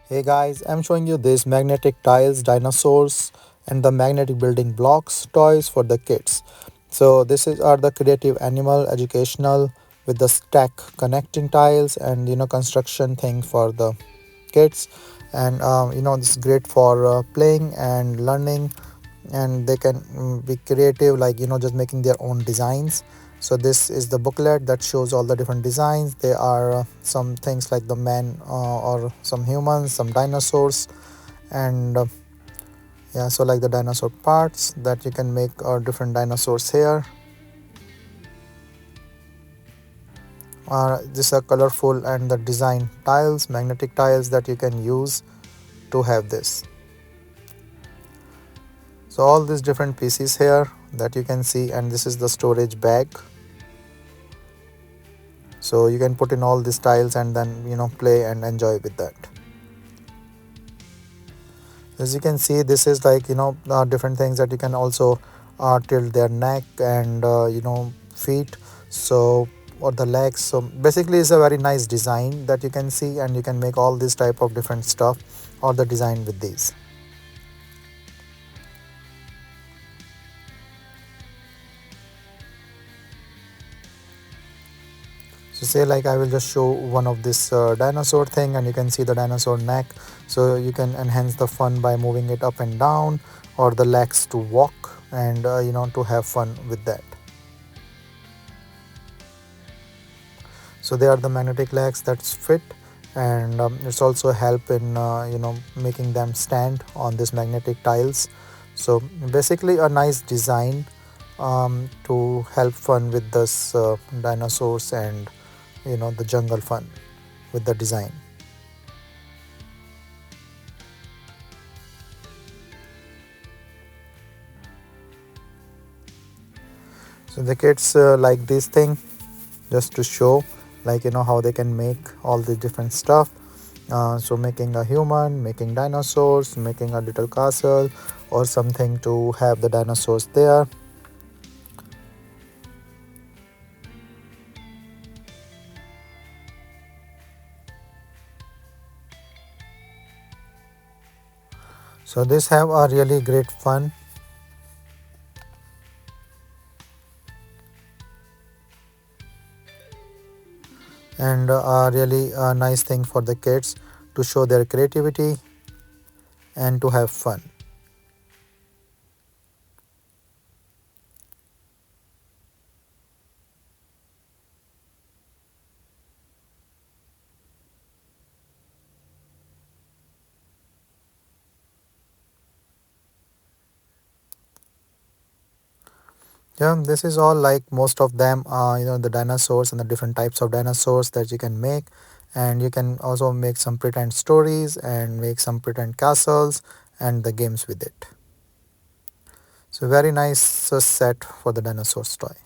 Hey guys, I'm showing you this magnetic tiles, dinosaurs, and the magnetic building blocks toys for the kids. So this is are the creative animal educational with the stack connecting tiles and construction thing for the kids, and this is great for playing and learning, and they can be creative, like just making their own designs. So this is the booklet that shows all the different designs. There are some things like the man or some humans, some dinosaurs, and yeah, so like the dinosaur parts that you can make different dinosaurs here. These are colorful and the design tiles, magnetic tiles that you can use to have this. So all these different pieces here that you can see, and this is the storage bag. So you can put in all these tiles and then play and enjoy with that. As you can see, this is like different things that you can also tilt their neck and feet, so or the legs. So basically it's a very nice design that you can see, and you can make all this type of different stuff or the design with these. So say like I will just show one of this dinosaur thing, and you can see the dinosaur neck. So you can enhance the fun by moving it up and down, or the legs to walk, and to have fun with that. So they are the magnetic legs that's fit, and it's also help in making them stand on these magnetic tiles. So basically a nice design to help fun with this dinosaurs and the jungle fun with the design. So the kids like this thing, just to show like how they can make all the different stuff. So making a human, making dinosaurs, making a little castle or something to have the dinosaurs there. So this have a really great fun, and a really nice thing for the kids to show their creativity and to have fun. Yeah, this is all like most of them the dinosaurs and the different types of dinosaurs that you can make, and you can also make some pretend stories and make some pretend castles and the games with it. So very nice set for the dinosaurs toy.